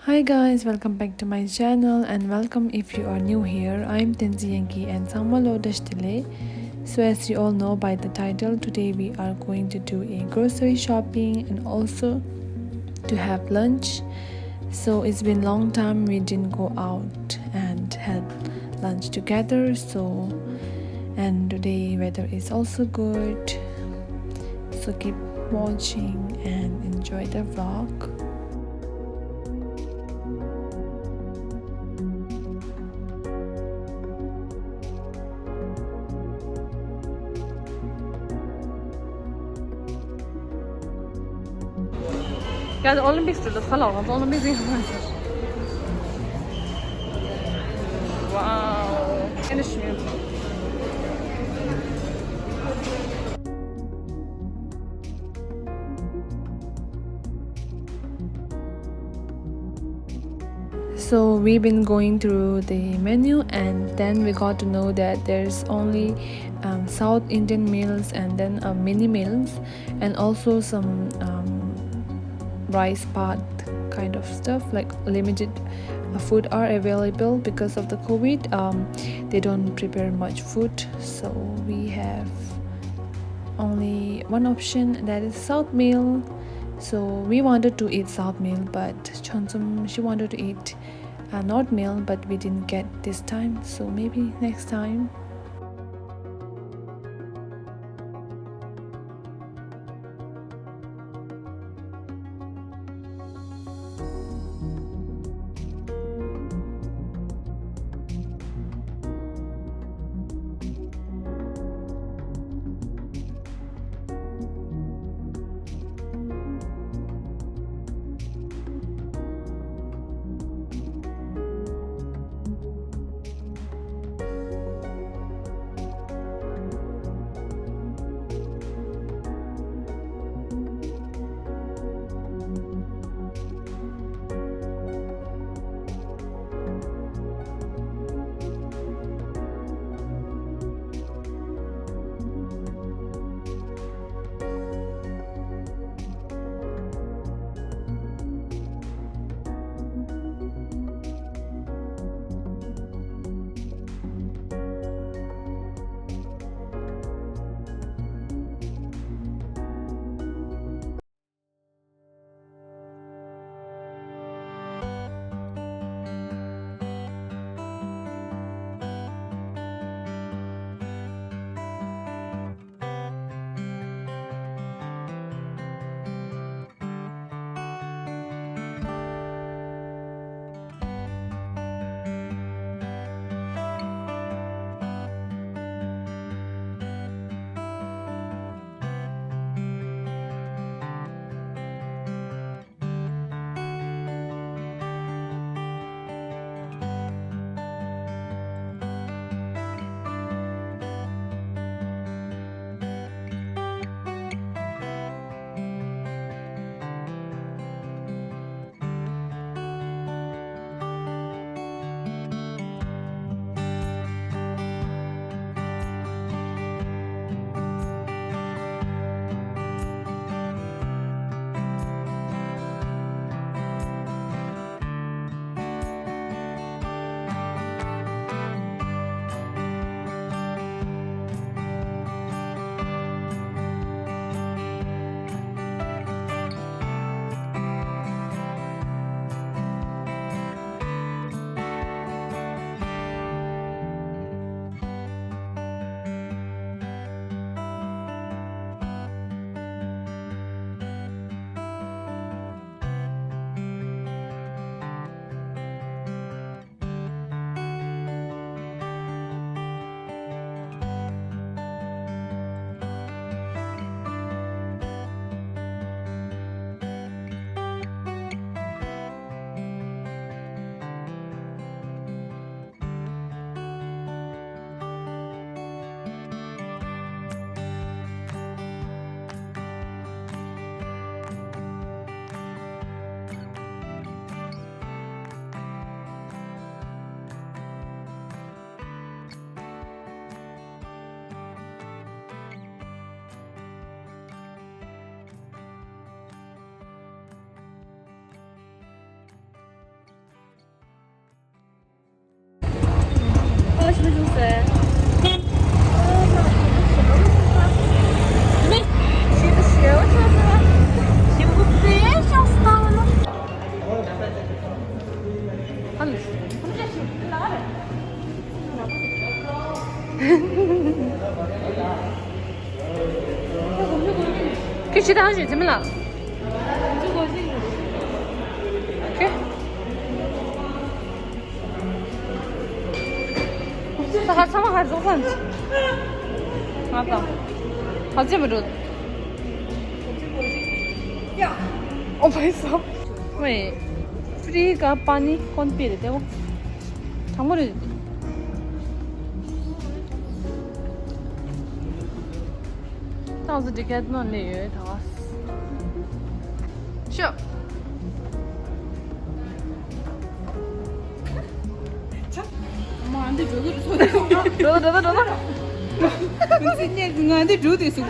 Hi guys, welcome back to my channel and welcome if you are new here. I'm Tenzi Yankee and Samalodash. So as you all know by the title, today we are going to do a grocery shopping and also to have lunch. So it's been long time we didn't go out and had lunch together. And today weather is also good. So keep watching and enjoy the vlog. قاعد اولمبيكس تدخلها غلط اولمبيكس واو انا الشمال. So we've been going through the menu and then we got to know that there's only South Indian meals and then mini meals and also some rice pot kind of stuff, like limited food are available because of the COVID. They don't prepare much food, so we have only one option, that is South meal. So we wanted to eat South meal, but Chonsum, she wanted to eat North meal, but we didn't get this time, so maybe next time. 주세요. 네. S'il vous plaît, j'installe. Allez. 可以吃汤水，怎么了？可。这还他们还做饭去？妈的，好记不住。呀，我不会说。喂，फ्री가 पानी कौन P रहे थे वो? 장모를.当时就该弄那个他。去。妈，你这个错的。走。你今年跟俺的走的是不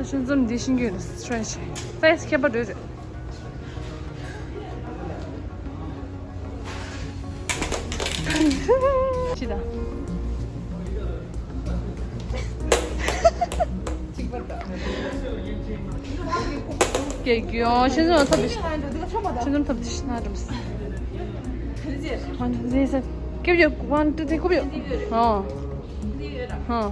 ？Şimdi zum dişin görürüz. Şöyle şey. Fes kebap öyle. Çida. Gerekiyor. Şimdi tabii. Şimdi tabii dişler misin? Neyse. Kebap. One, two, three, kebap. Ha. Ha.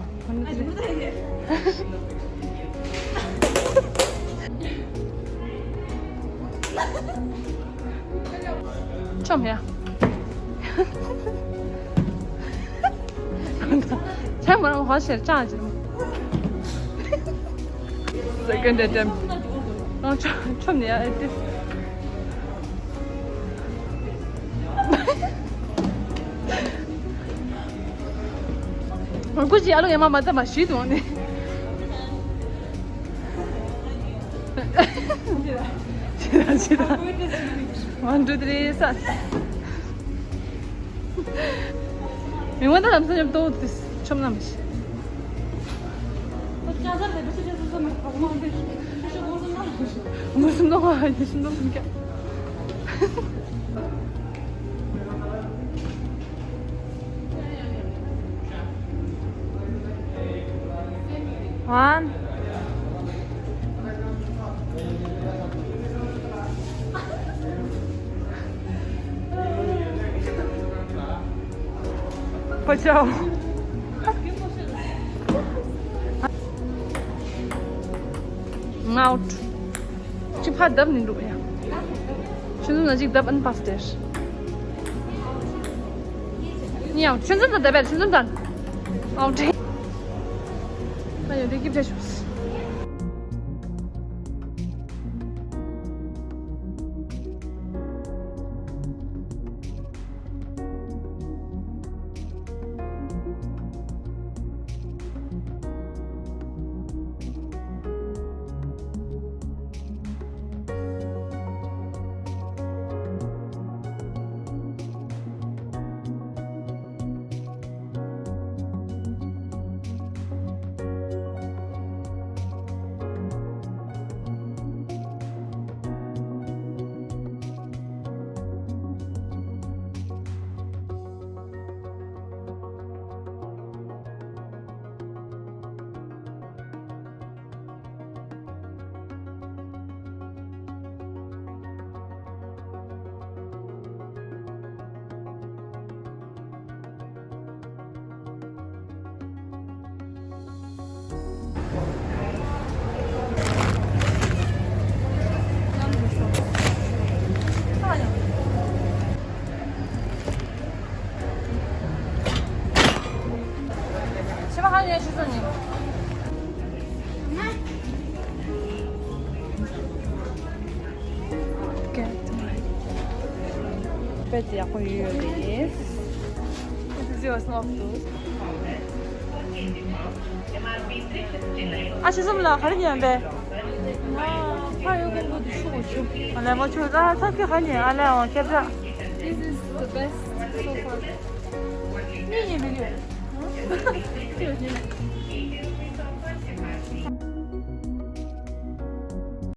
처음 야. 잘못하면 화실 짜지. 근데 좀. 처음 야. 굳이 알고 얘만 맞다 마시도 않네. 시다. 1, 2, 3, 4. 영화도 남사님 또 처음 남으시. 무슨 동화 아니 신동 게. 완. Почав. Out. Chip had dab nindu ya. Şimdi najik dab an pastes. Niye? Şimdi de dab, şimdi de. Out. Hayır, dikip geçiyoruz. 시바하니에 시선님. Peti yapıyoruz. Diyorsun yaptınız. 아, 죄송합니다. 가리냐는데. 아, 파요건 것도 추고 추. 아, 내 뭐 추다 터키 하니. 아, 내 뭐, 개자. This is the best so far. 미니 미니.